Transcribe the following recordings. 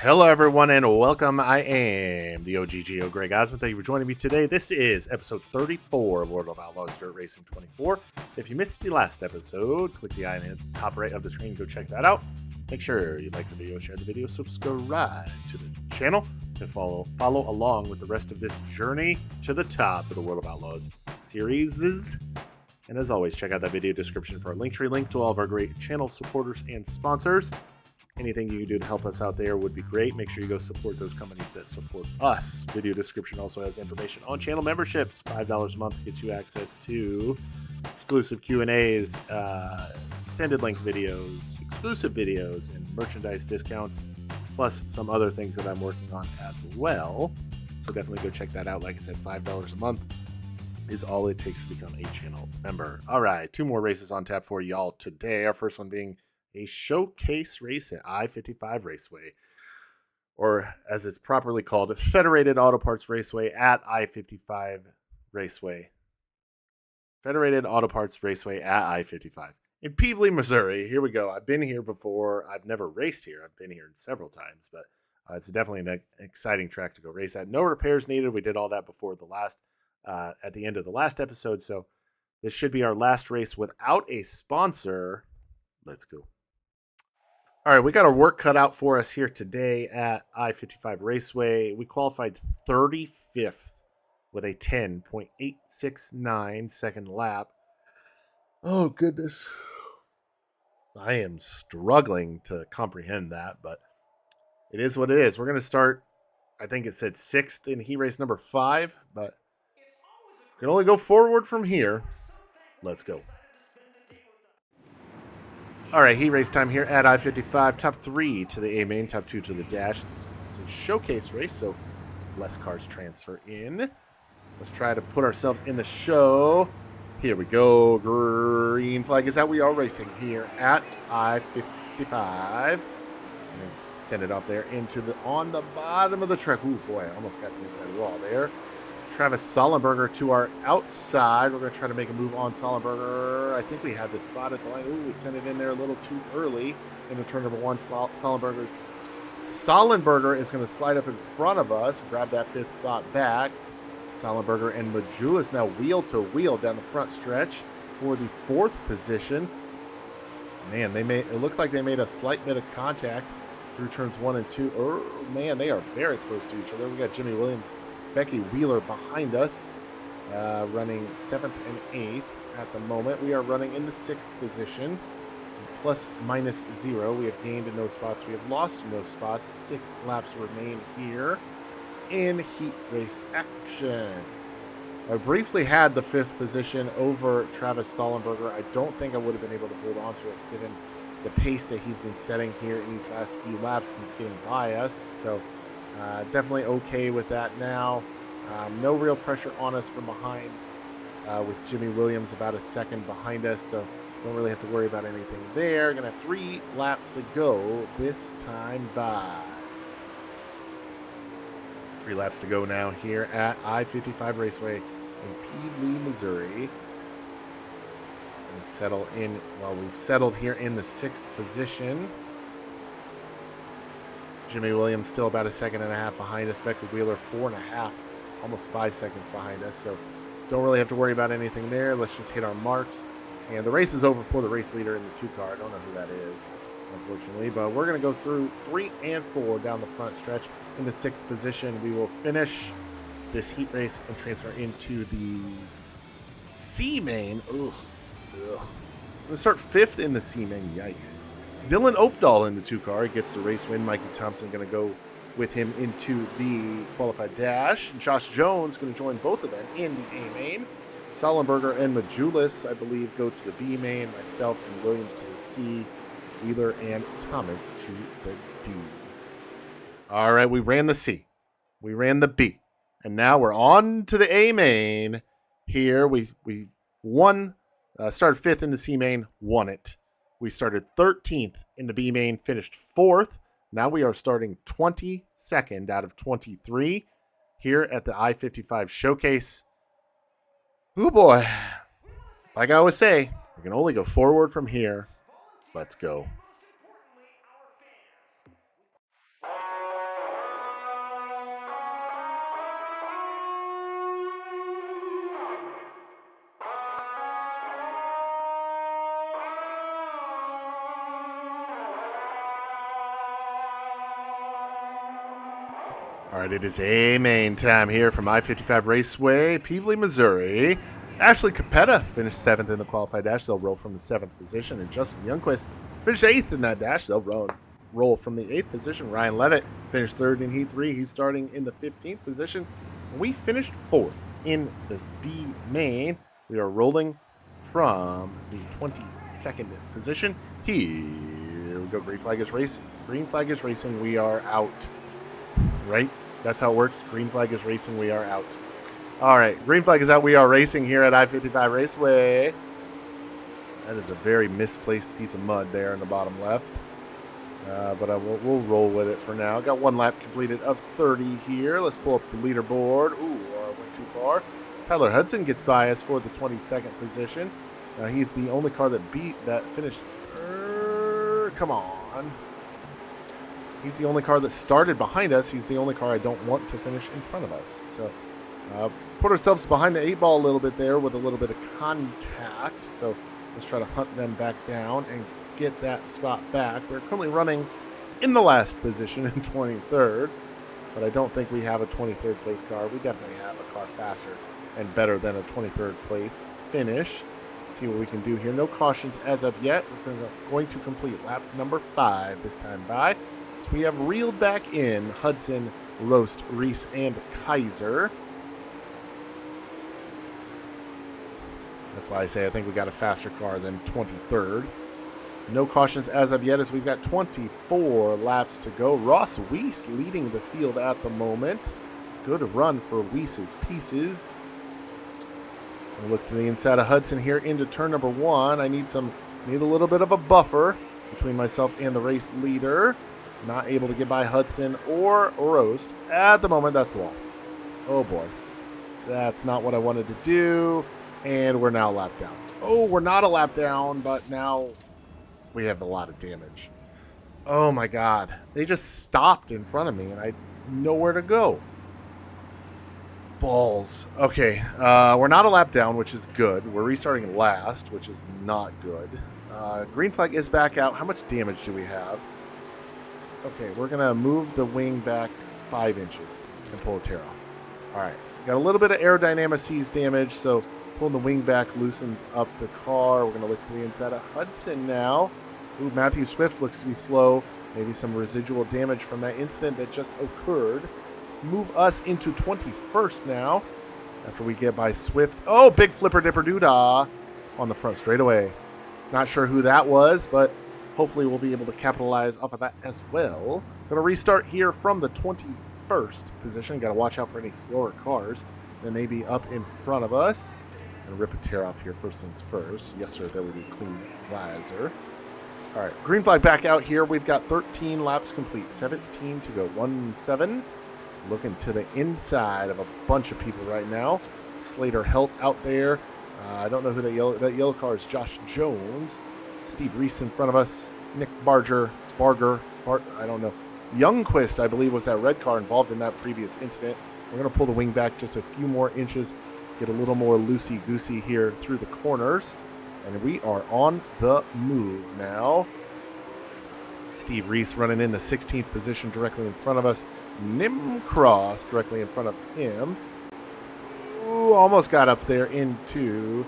Hello, everyone, and welcome. I am the OGGO Greg Osmond. Thank you for joining me today. This is episode 34 of World of Outlaws Dirt Racing 24. If you missed the last episode, click the icon at the top right of the screen. Go check that out. Make sure you like the video, share the video, subscribe to the channel, and follow along with the rest of this journey to the top of the World of Outlaws series. And as always, check out that video description for a Linktree link to all of our great channel supporters and sponsors. Anything you can do to help us out there would be great. Make sure you go support those companies that support us. Video description also has information on channel memberships. $5 a month gets you access to exclusive Q&As, extended length videos, exclusive videos, and merchandise discounts, plus some other things that I'm working on as well. So definitely go check that out. Like I said, $5 a month is all it takes to become a channel member. All right, 2 more races on tap for y'all today. Our first one being a showcase race at I-55 Raceway, or as it's properly called, Federated Auto Parts Raceway at I-55 Raceway. Federated Auto Parts Raceway at I-55 in Peevely, Missouri. Here we go. I've been here before. I've never raced here. I've been here several times, but it's definitely an exciting track to go race at. No repairs needed. We did all that before the last, at the end of the last episode, so this should be our last race without a sponsor. Let's go. All right, we got our work cut out for us here today at I-55 Raceway. We qualified 35th with a 10.869 second lap. Oh, goodness. I am struggling to comprehend that, but it is what it is. We're going to start, I think it said 6th in heat race number 5, but we can only go forward from here. Let's go. All right, heat race time here at I-55. Top 3 to the A main, top 2 to the dash. It's a showcase race, so less cars transfer in. Let's try to put ourselves in the show. Here we go. Green flag is out. We are racing here at I-55. Send it off there into on the bottom of the track. Ooh, boy, I almost got the inside wall there. Travis Sollenberger to our outside. We're going to try to make a move on Sollenberger. I think we had the spot at the line. Ooh, we sent it in there a little too early into turn number 1. Sollenberger is going to slide up in front of us, grab that 5th spot back. Sollenberger and Majulis now wheel to wheel down the front stretch for the 4th position. Man, it looked like they made a slight bit of contact through turns 1 and 2. Oh, man, they are very close to each other. We got Jimmy Williams, Becky Wheeler behind us, running 7th and 8th at the moment. We are running in the 6th position, plus minus 0. We have gained in no spots. We have lost in no spots. 6 laps remain here in heat race action. I briefly had the 5th position over Travis Sollenberger. I don't think I would have been able to hold on to it given the pace that he's been setting here in these last few laps since getting by us. So definitely okay with that now. No real pressure on us from behind with Jimmy Williams about a second behind us, so don't really have to worry about anything there. Gonna have 3 laps to go this time by. 3 laps to go now here at I-55 Raceway in Peevely, Missouri. Gonna settle in, well, we've settled here in the 6th position. Jimmy Williams still about a 1.5 seconds behind us. Becky Wheeler 4.5, almost 5 seconds behind us. So don't really have to worry about anything there. Let's just hit our marks. And the race is over for the race leader in the 2 car. I don't know who that is, unfortunately. But we're going to go through 3 and 4 down the front stretch. In the 6th position, we will finish this heat race and transfer into the C main. Ugh. I'm going to start 5th in the C main. Yikes. Dylan Oakdahl in the 2 car gets the race win. Mikey Thompson going to go with him into the qualified dash. Josh Jones going to join both of them in the A main. Sollenberger and Majulis, I believe, go to the B main. Myself and Williams to the C. Wheeler and Thomas to the D. All right, we ran the C. We ran the B. And now we're on to the A main. Here we won, started 5th in the C main, won it. We started 13th in the B main, finished 4th. Now we are starting 22nd out of 23 here at the I-55 Showcase. Oh boy. Like I always say, we can only go forward from here. Let's go. All right, it is a main time here from I-55 Raceway, Peevely, Missouri. Ashley Capetta finished 7th in the qualified dash. They'll roll from the 7th position. And Justin Youngquist finished 8th in that dash. They'll roll from the 8th position. Ryan Levitt finished 3rd in Heat 3. He's starting in the 15th position. We finished 4th in this B main. We are rolling from the 22nd position. Here we go. Green flag is racing. Green flag is racing. We are out. Right? That's how it works. Green flag is racing. We are out. All right. Green flag is out. We are racing here at I-55 Raceway. That is a very misplaced piece of mud there in the bottom left. But we'll roll with it for now. Got one lap completed of 30 here. Let's pull up the leaderboard. Ooh, went too far. Tyler Hudson gets by us for the 22nd position. He's the only car that finished. Come on. He's the only car that started behind us. He's the only car I don't want to finish in front of us. So put ourselves behind the 8 ball a little bit there with a little bit of contact. So let's try to hunt them back down and get that spot back. We're currently running in the last position in 23rd, but I don't think we have a 23rd place car. We definitely have a car faster and better than a 23rd place finish. Let's see what we can do here. No cautions as of yet. We're going to complete lap number 5 this time by. So we have reeled back in Hudson, Roast, Reese, and Kaiser. That's why I say I think we got a faster car than 23rd. No cautions as of yet as we've got 24 laps to go. Ross Weiss leading the field at the moment. Good run for Weiss's pieces. We'll look to the inside of Hudson here into turn number 1. I need a little bit of a buffer between myself and the race leader. Not able to get by Hudson or Roast. At the moment, that's the wall. Oh, boy. That's not what I wanted to do. And we're now a lap down. Oh, we're not a lap down, but now we have a lot of damage. Oh, my God. They just stopped in front of me, and I had nowhere to go. Balls. Okay, we're not a lap down, which is good. We're restarting last, which is not good. Green flag is back out. How much damage do we have? Okay, we're going to move the wing back 5 inches and pull a tear off. All right, got a little bit of aerodynamic seize damage, so pulling the wing back loosens up the car. We're going to look to the inside of Hudson now. Ooh, Matthew Swift looks to be slow. Maybe some residual damage from that incident that just occurred. Move us into 21st now after we get by Swift. Oh, big flipper dipper doodah on the front straightaway. Not sure who that was, but hopefully we'll be able to capitalize off of that as well. Going to restart here from the 21st position. Got to watch out for any slower cars that may be up in front of us. Going to rip a tear off here first things first. Yes, sir, that would be clean visor. All right, green flag back out here. We've got 13 laps complete, 17 to go, 1-7. Looking to the inside of a bunch of people right now. Slater Helt out there. I don't know who that yellow car is. Josh Jones. Steve Reese in front of us. Nick Barger. I don't know. Youngquist, I believe, was that red car involved in that previous incident. We're going to pull the wing back just a few more inches. Get a little more loosey-goosey here through the corners. And we are on the move now. Steve Reese running in the 16th position directly in front of us. Nim Cross directly in front of him. Ooh, almost got up there into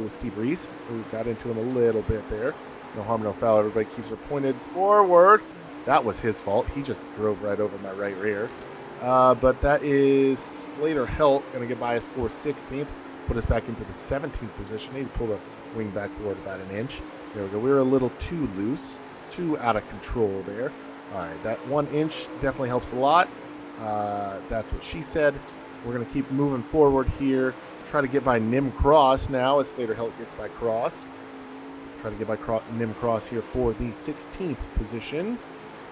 Steve Reese. Ooh, got into him a little bit there. No harm, no foul. Everybody keeps her pointed forward. That was his fault. He just drove right over my right rear. But that is Slater Helt going to get by us for 16th. Put us back into the 17th position. Need to pull the wing back forward about an inch. There we go. We were a little too loose. Too out of control there. All right, that 1 inch definitely helps a lot. That's what she said. We're going to keep moving forward here. Try to get by Nim Cross now as Slater Helt gets by Cross. Try to get by Nim Cross here for the 16th position.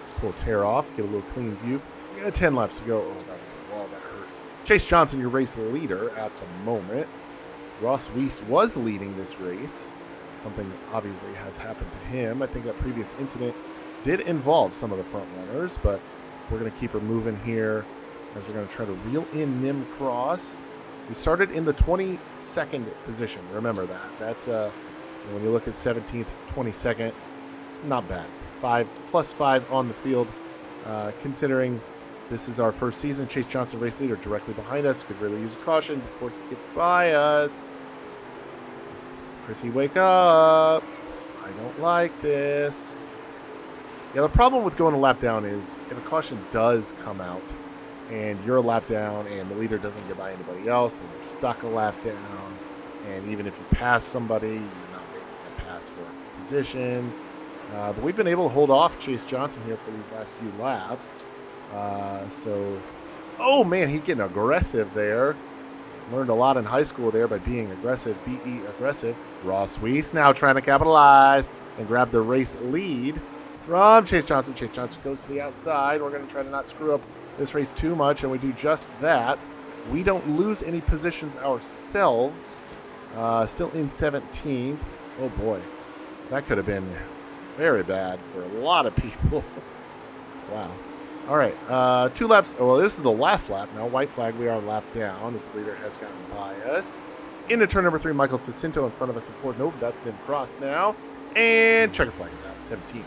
Let's pull a tear off, get a little clean view. We got 10 laps to go. Oh, that's the wall that hurt. Chase Johnson, your race leader at the moment. Ross Weiss was leading this race. Something that obviously has happened to him. I think that previous incident did involve some of the front runners, but we're going to keep her moving here as we're going to try to reel in Nim Cross. We started in the 22nd position. Remember that. That's when you look at 17th, 22nd, not bad. +5 on the field, considering This is our first season. Chase Johnson, race leader, directly behind us. Could really use a caution before he gets by us. Chrissy, wake up. I don't like this. Yeah, the problem with going a lap down is if a caution does come out and you're a lap down and the leader doesn't get by anybody else, then you're stuck a lap down. And even if you pass somebody, you're not making a pass for position. But we've been able to hold off Chase Johnson here for these last few laps. Oh man, he's getting aggressive there. Learned a lot in high school there by being aggressive, be aggressive. Ross Weiss now trying to capitalize and grab the race lead from Chase Johnson. Chase Johnson goes to the outside. We're going to try to not screw up this race too much, and we do just that. We don't lose any positions ourselves. Still in 17th. Oh boy, that could have been very bad for a lot of people. Wow. All right, 2 laps. Well, this is the last lap now. White flag, we are a lap down as the leader has gotten by us. Into turn number 3, Michael Facinto in front of us in Ford Nova. That's been crossed now. And checker flag is out, 17.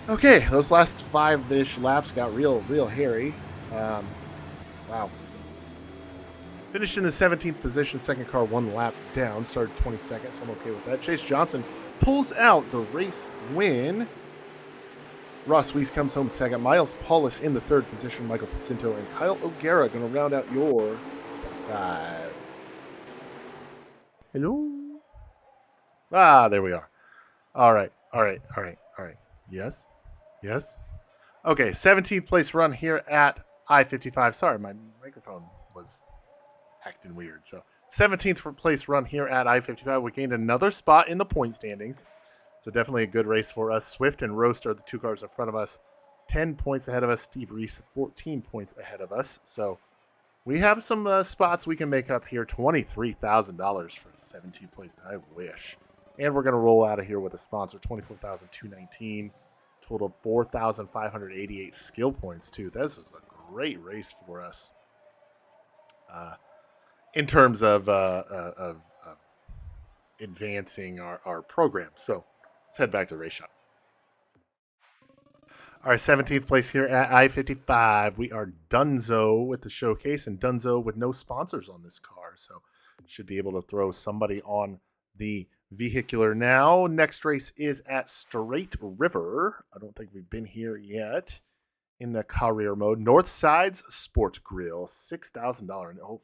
Okay, those last 5-ish laps got real hairy. Wow. Finished in the 17th position, second car 1 lap down. Started 22nd, so I'm okay with that. Chase Johnson pulls out the race win. Ross Weiss comes home second. Miles Paulus in the 3rd position. Michael Facinto and Kyle O'Gara going to round out your top 5. Hello? There we are. All right. Yes. Okay, 17th place run here at I-55. Sorry, my microphone was acting weird. So 17th place run here at I-55. We gained another spot in the point standings. So definitely a good race for us. Swift and Roast are the 2 cars in front of us. 10 points ahead of us. Steve Reese, 14 points ahead of us. So we have some spots we can make up here. $23,000 for 17th place. I wish. And we're going to roll out of here with a sponsor. $24,219. Total of 4,588 skill points, too. This is a great race for us. In terms of advancing our program. So let's head back to the race shop. All right, 17th place here at I-55. We are Dunzo with the showcase and Dunzo with no sponsors on this car. So should be able to throw somebody on the vehicular now. Next race is at Straight River. I don't think we've been here yet in the career mode. North Sides Sports Grill, $6,000. Oh,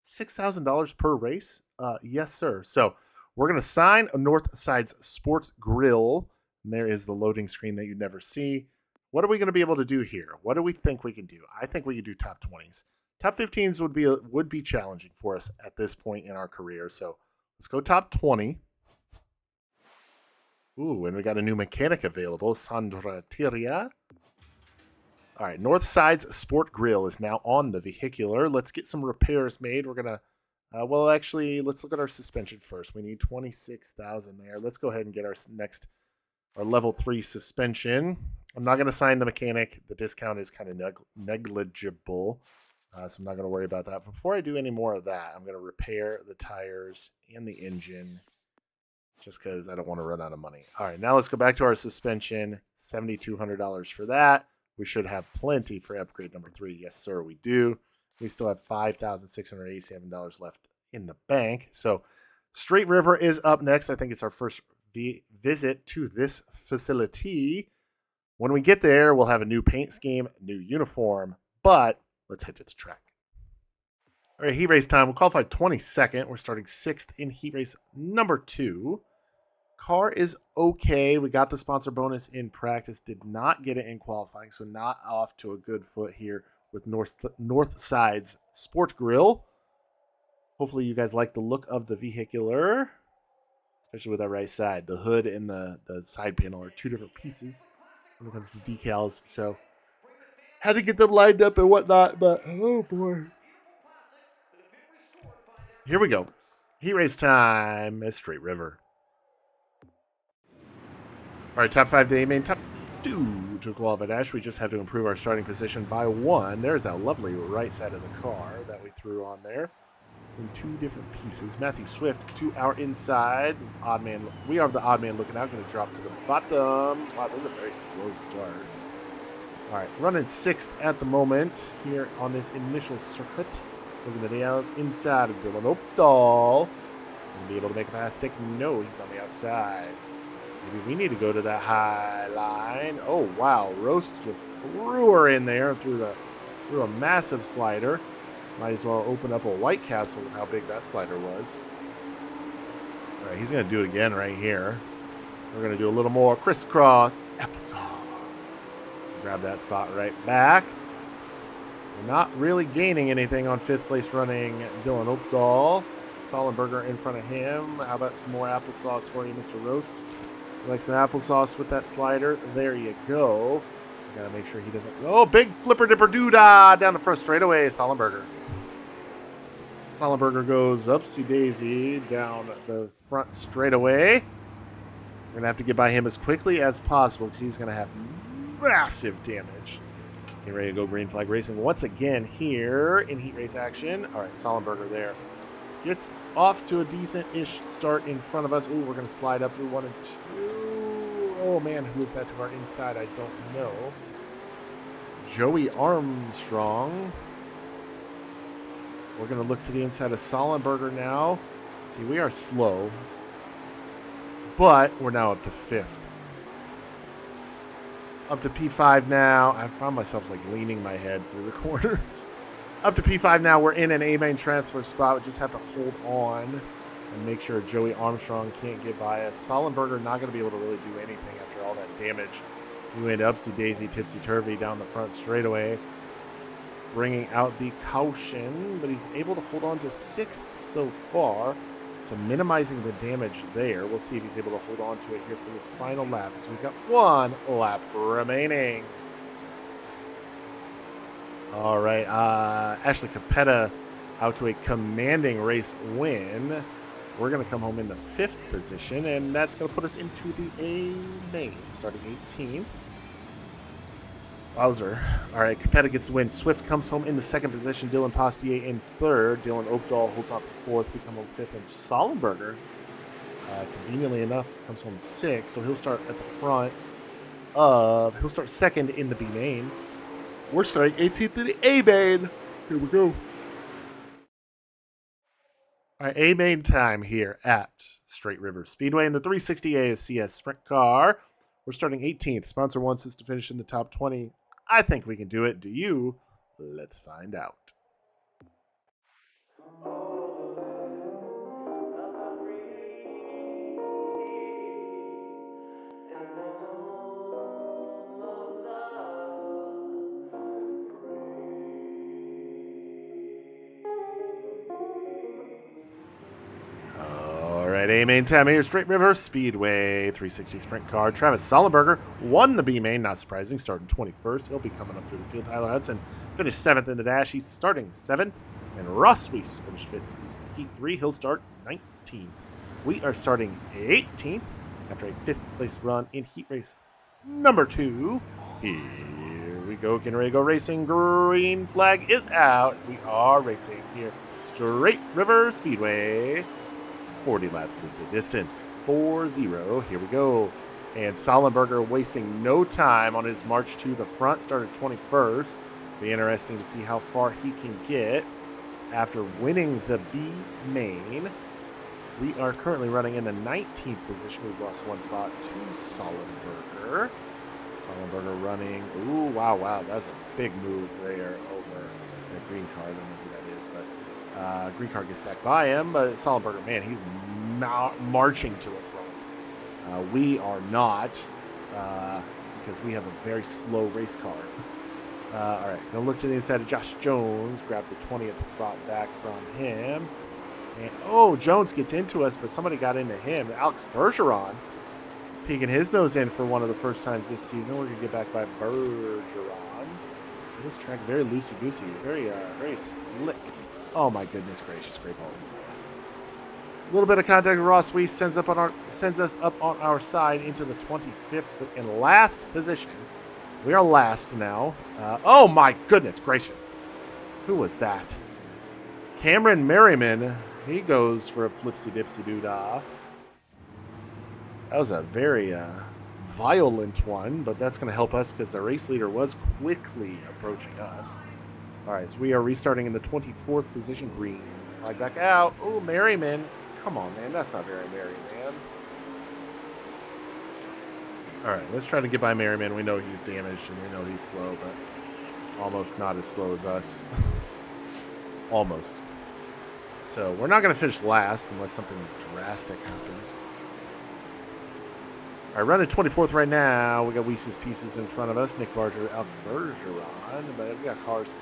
$6,000 per race? Yes, sir. So we're going to sign a North Sides Sports Grill. And there is the loading screen that you never see. What are we going to be able to do here? What do we think we can do? I think we can do top 20s. Top 15s would be challenging for us at this point in our career. So let's go top 20. Ooh, and we got a new mechanic available, Sandra Tiria. All right, North Sides Sport Grill is now on the vehicular. Let's get some repairs made. We're going to, well, actually, let's look at our suspension first. We need 26,000 there. Let's go ahead and get our level 3 suspension. I'm not going to sign the mechanic. The discount is kind of negligible, so I'm not going to worry about that. But before I do any more of that, I'm going to repair the tires and the engine just because I don't want to run out of money. All right, now let's go back to our suspension. $7,200 for that. We should have plenty for upgrade number 3. Yes, sir, we do. We still have $5,687 left in the bank. So Straight River is up next. I think it's our first visit to this facility. When we get there, we'll have a new paint scheme, new uniform, but let's head to the track. All right, heat race time. We'll qualify 22nd. We're starting 6th in heat race number 2. Car is okay. We got the sponsor bonus in practice. Did not get it in qualifying, so not off to a good foot here with North Sides Sport Grill. Hopefully you guys like the look of the vehicular, especially with our right side. The hood and the side panel are 2 different pieces when it comes to decals. So had to get them lined up and whatnot, but oh boy. Here we go. Heat race time at Straight River. All right, top 5 day main, top 2 to qualify dash. We just have to improve our starting position by 1. There's that lovely right side of the car that we threw on there in 2 different pieces. Matthew Swift to our inside. Odd man. We are the odd man looking out. Going to drop to the bottom. Wow, this is a very slow start. All right, running 6th at the moment here on this initial circuit. Looking at the inside of Dylan Oakdahl. Gonna be able to make a pass stick? No, he's on the outside. Maybe we need to go to that high line. Oh, wow. Roast just threw her in there and threw a massive slider. Might as well open up a White Castle with how big that slider was. All right, he's going to do it again right here. We're going to do a little more crisscross applesauce. Grab that spot right back. We're not really gaining anything on 5th place running Dylan Oakdahl. Sollenberger in front of him. How about some more applesauce for you, Mr. Roast? You like some applesauce with that slider? There you go. Gotta make sure he doesn't. Oh, big flipper dipper doodah down the first straightaway. Sollenberger. Sollenberger goes upsy daisy down the front straightaway. We're gonna have to get by him as quickly as possible because he's gonna have massive damage. Getting ready to go green flag racing once again here in heat race action. All right, Sollenberger there. Gets off to a decent-ish start in front of us. Ooh, we're going to slide up through 1 and 2. Oh, man, who is that to our inside? I don't know. Joey Armstrong. We're going to look to the inside of Sollenberger now. See, we are slow, but we're now up to 5th. Up to P5 now. I found myself, like, leaning my head through the corners. Up to P5 now. We're in an A-main transfer spot. We just have to hold on and make sure Joey Armstrong can't get by us. Sollenberger not going to be able to really do anything after all that damage. He went upsy-daisy, tipsy-turvy down the front straightaway, bringing out the caution, but he's able to hold on to 6th so far, so minimizing the damage there. We'll see if he's able to hold on to it here for this final lap. So we've got 1 lap remaining. All right, Ashley Capetta out to a commanding race win. We're going to come home in the 5th position, and that's going to put us into the A main, starting 18th. Wowzer. All right, Capetta gets the win. Swift comes home in the 2nd position. Dylan Postier in 3rd. Dylan Oakdahl holds on for 4th. We come home 5th. And Sollenberger, conveniently enough, comes home 6th. So he'll start at the front he'll start 2nd in the B main. We're starting 18th in the A main. Here we go. All right, A main time here at Straight River Speedway in the 360 ASCS Sprint Car. We're starting 18th. Sponsor wants us to finish in the top 20. I think we can do it. Do you? Let's find out. A main time here, Straight River Speedway, 360 Sprint Car. Travis Sollenberger won the B main, not surprising, starting 21st. He'll be coming up through the field. Tyler Hudson finished 7th in the dash. He's starting 7th. And Ross Weiss finished 5th. He's in Heat 3. He'll start 19th. We are starting 18th after a 5th place run in Heat Race number 2. Here we go, getting ready to go racing. Green flag is out. We are racing here, Straight River Speedway. 40 laps is the distance. 4-0. Here we go. And Sollenberger wasting no time on his march to the front. Started 21st. Be interesting to see how far he can get after winning the B main. We are currently running in the 19th position. We've lost 1 spot to Sollenberger. Sollenberger running. Ooh, wow. That's a big move there over the green car. I don't know who that is, but green car gets back by him, but Sollenberger, man, he's marching to the front. We are not, because we have a very slow race car. All right, gonna look to the inside of Josh Jones, grab the 20th spot back from him. And Jones gets into us, but somebody got into him. Alex Bergeron peeking his nose in for one of the first times this season. We're gonna get back by Bergeron. This track very loosey-goosey, very slick. Oh my goodness gracious, great balls. A little bit of contact with Ross Weiss sends us up on our side into the 25th in last position. We are last now. Oh my goodness gracious. Who was that? Cameron Merriman. He goes for a flipsy dipsy doodah. That was a very violent one, but that's going to help us because the race leader was quickly approaching us. All right, so we are restarting in the 24th position. Green flag back out. Oh, Merriman. Come on, man. That's not very merry, man. All right, let's try to get by Merriman. We know he's damaged and we know he's slow, but almost not as slow as us. Almost. So we're not going to finish last unless something drastic happens. All right, running 24th right now. We got Weiss's Pieces in front of us. Nick Barger, Alex Bergeron. But we got cars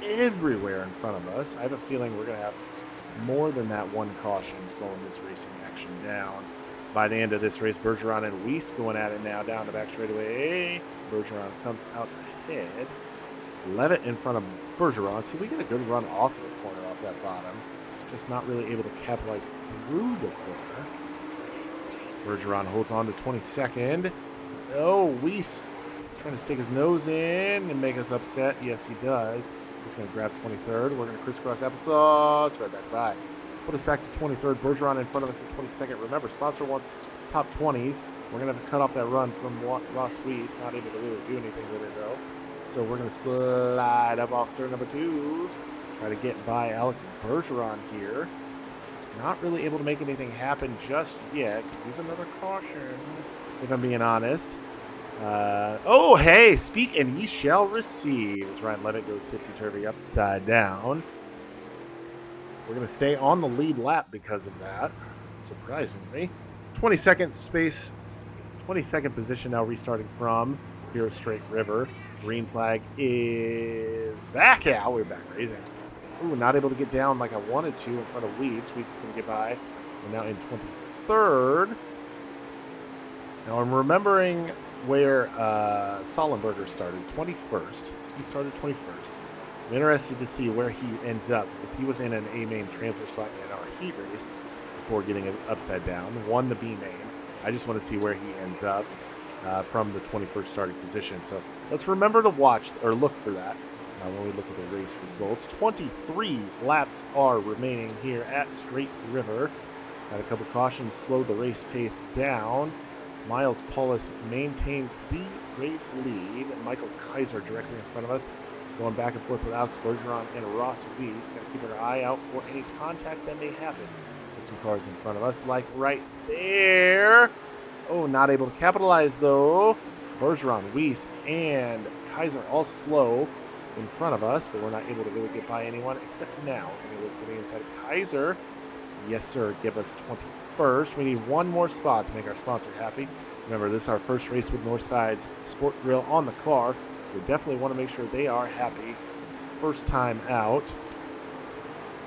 everywhere in front of us. I have a feeling we're going to have more than that one caution slowing this racing action down. By the end of this race, Bergeron and Weiss going at it now down the back straightaway. Bergeron comes out ahead. Levitt in front of Bergeron. See, we get a good run off of the corner, off that bottom. Just not really able to capitalize through the corner. Bergeron holds on to 22nd. Oh, Weiss trying to stick his nose in and make us upset. Yes, he does. He's going to grab 23rd. We're going to crisscross applesauce right back by. Put us back to 23rd. Bergeron in front of us at 22nd. Remember, sponsor wants top 20s. We're going to have to cut off that run from Ross Weiss. Not able to really do anything with it, though. So we're going to slide up off turn number 2. Try to get by Alex Bergeron here. Not really able to make anything happen just yet. Could use another caution, if I'm being honest. Oh, hey, speak and ye shall receive. As Ryan Levitt goes tipsy-turvy upside down. We're going to stay on the lead lap because of that, surprisingly. 22nd position now, restarting from here at Straight River. Green flag is back out. We're back racing. Ooh, not able to get down like I wanted to in front of Weiss. Weiss is going to get by. We're now in 23rd. Now I'm remembering where Sollenberger started, 21st. He started 21st. I'm interested to see where he ends up because he was in an A main transfer spot in our heat race before getting it upside down. Won the B main. I just want to see where he ends up from the 21st starting position. So let's remember to watch or look for that when we look at the race results. 23 laps are remaining here at Straight River. Got a couple cautions, slowed the race pace down. Miles Paulus maintains the race lead. Michael Kaiser directly in front of us, going back and forth with Alex Bergeron and Ross Weiss. Got to keep our eye out for any contact that may happen with some cars in front of us, like right there. Oh, not able to capitalize though. Bergeron, Weiss, and Kaiser all slow in front of us, but we're not able to really get by anyone except now. Let me look to the inside of Kaiser. Yes, sir. Give us 21st. We need one more spot to make our sponsor happy. Remember, this is our first race with Northside's Sport Grill on the car. So we definitely want to make sure they are happy. First time out.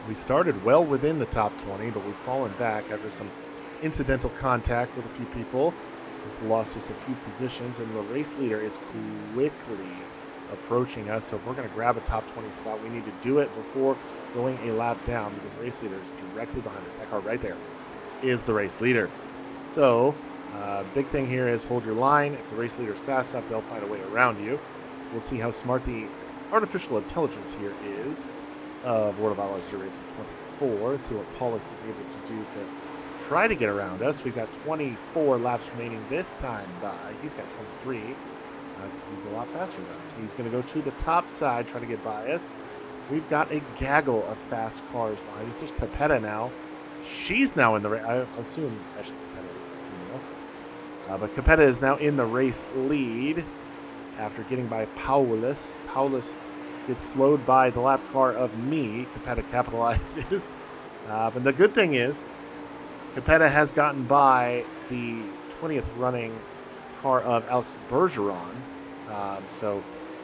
We started well within the top 20, but we've fallen back after some incidental contact with a few people. This lost us a few positions, and the race leader is quickly approaching us. So if we're going to grab a top 20 spot, we need to do it before going a lap down because the race leader is directly behind us. That car right there is the race leader. So big thing here is hold your line. If the race leader is fast enough, they'll find a way around you. We'll see how smart the artificial intelligence here is of World of Outlaws Dirt Racing 24. Let's see what Paulus is able to do to try to get around us. We've got 24 laps remaining this time by. He's got 23 because he's a lot faster than us. He's going to go to the top side, try to get by us. We've got a gaggle of fast cars behind us. There's Capetta now. She's now in the race. I assume actually Capetta is a female. But Capetta is now in the race lead after getting by Paulus. Paulus gets slowed by the lap car of me. Capetta capitalizes. But the good thing is, Capetta has gotten by the 20th running car of Alex Bergeron. So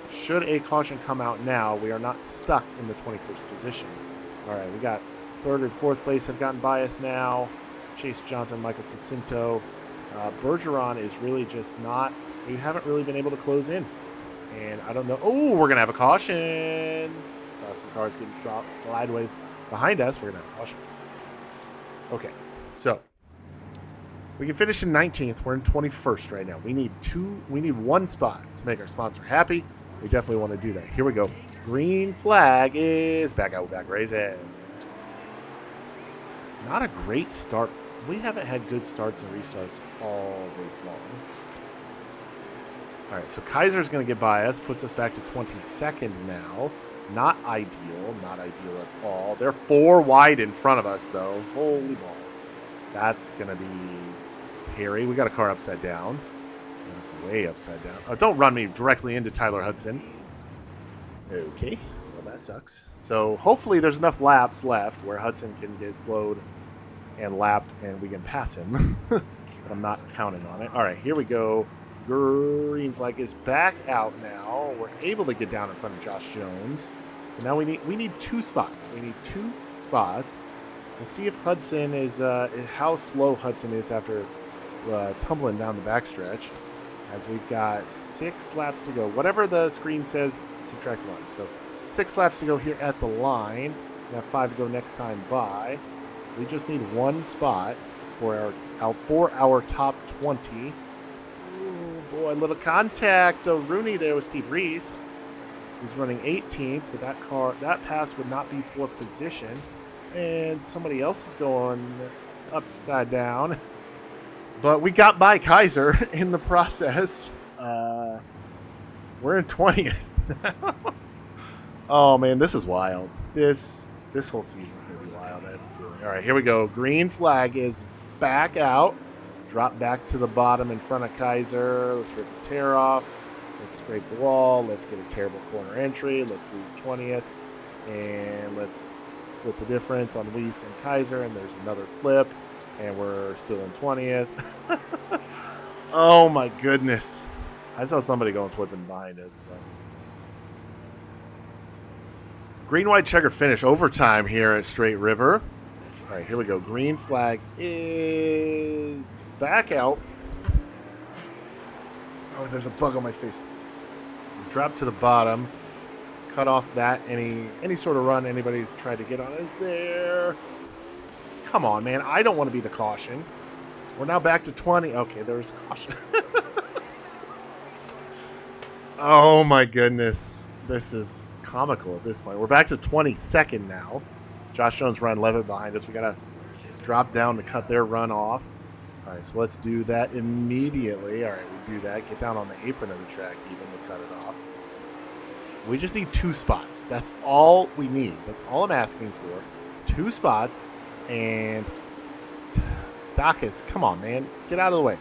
should a caution come out now, we are not stuck in the 21st position. All right, we got third and fourth place have gotten by us now. Chase Johnson, Michael Facinto. Bergeron is really just not, we haven't really been able to close in. And I don't know. Oh, we're going to have a caution. Saw some cars getting sideways behind us. We're going to have a caution. Okay, so we can finish in 19th. We're in 21st right now. We need one spot to make our sponsor happy. We definitely want to do that. Here we go. Green flag is back out, back racing. Not a great start. We haven't had good starts and restarts all race long. All right, so Kaiser's going to get by us, puts us back to 22nd now. Not ideal, not ideal at all. They're 4 wide in front of us, though. Holy balls. That's going to be hairy. We got a car upside down. Way upside down. Oh, don't run me directly into Tyler Hudson. Okay, well, that sucks. So hopefully there's enough laps left where Hudson can get slowed and lapped and we can pass him. But I'm not counting on it. All right, here we go. Green flag is back out now. We're able to get down in front of Josh Jones. So now we need 2 spots. We need 2 spots. We'll see if Hudson is how slow Hudson is after tumbling down the backstretch. As we've got 6 laps to go. Whatever the screen says, subtract 1. So 6 laps to go here at the line. We have 5 to go next time by. We just need 1 spot for our top 20. Oh boy, little contact. Rooney there with Steve Reese, who's running 18th, but that pass would not be for position. And somebody else is going upside down. But we got by Kaiser in the process. We're in 20th now. Oh, man, this is wild. This whole season's going to be wild, I have a feeling. All right, here we go. Green flag is back out. Drop back to the bottom in front of Kaiser. Let's rip the tear off. Let's scrape the wall. Let's get a terrible corner entry. Let's lose 20th. And let's split the difference on Weiss and Kaiser. And there's another flip. And we're still in 20th. Oh, my goodness. I saw somebody going flipping behind us. So. Green, white, checker finish. Overtime here at Straight River. All right, here we go. Green flag is back out. Oh, there's a bug on my face. We drop to the bottom. Cut off that. Any sort of run anybody tried to get on is there. Come on, man. I don't want to be the caution. We're now back to 20. Okay, there's a caution. Oh, my goodness. This is comical at this point. We're back to 22nd now. Josh Jones ran 11 behind us. We got to drop down to cut their run off. All right, so let's do that immediately. All right, we do that. Get down on the apron of the track even to cut it off. We just need 2 spots. That's all we need. That's all I'm asking for. 2 spots. And Dacus, come on, man. Get out of the way.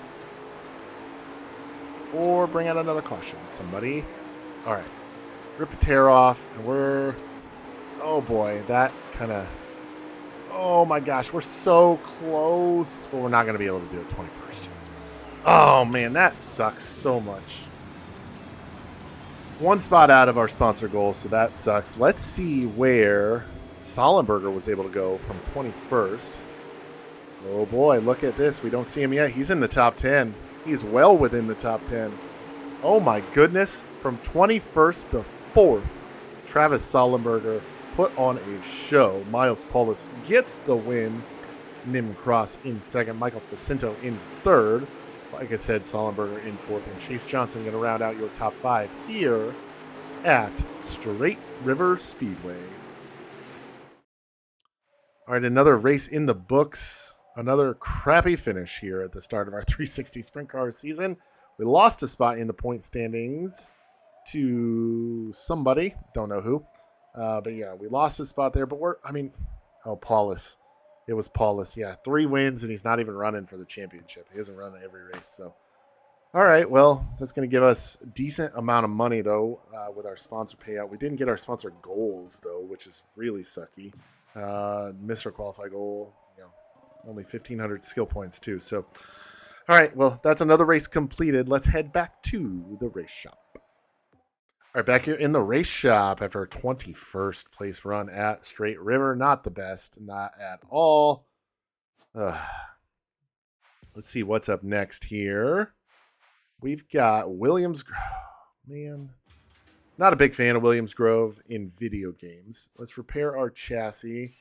Or bring out another caution. Somebody. All right. Rip the tear off. And we're... Oh, boy. That kind of... Oh, my gosh. We're so close. But we're not going to be able to do it 21st. Oh, man. That sucks so much. 1 spot out of our sponsor goal, so that sucks. Let's see where Sollenberger was able to go from 21st. Oh boy, look at this. We don't see him yet. He's in the top 10. He's well within the top 10. Oh my goodness. From 21st to 4th, Travis Sollenberger put on a show. Miles Paulus gets the win. Nim Cross in 2nd. Michael Facinto in 3rd. Like I said, Sollenberger in 4th. And Chase Johnson going to round out your top 5 here at Straight River Speedway. All right, another race in the books. Another crappy finish here at the start of our 360 sprint car season. We lost a spot in the point standings to somebody. Don't know who. But yeah, we lost a spot there. But Paulus. It was Paulus. Yeah, 3 wins, and he's not even running for the championship. He hasn't run every race. So, all right, well, that's going to give us a decent amount of money, though, with our sponsor payout. We didn't get our sponsor goals, though, which is really sucky. Missed our qualify goal, only 1,500 skill points too. So, all right, well, that's another race completed. Let's head back to the race shop. All right, back here in the race shop after our 21st place run at Straight River. Not the best, not at all. Let's see what's up next here. We've got Williams Grove. Man, not a big fan of Williams Grove in video games. Let's repair our chassis.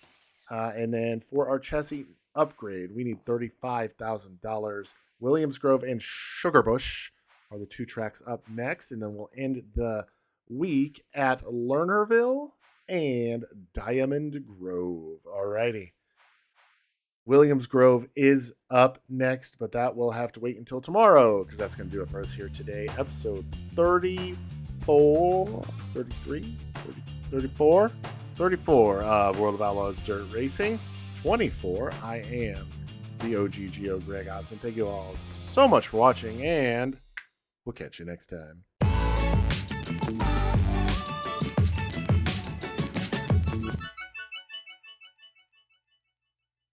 And then for our chassis upgrade, we need $35,000. Williams Grove and Sugarbush are the 2 tracks up next. And then we'll end the week at Lernerville and Diamond Grove. All righty. Williams Grove is up next, but that will have to wait until tomorrow because that's going to do it for us here today. Episode 34, 33, 30, 34, 34 of World of Outlaws Dirt Racing. 24, I am the OGGO Greg Osmond. Thank you all so much for watching, and we'll catch you next time.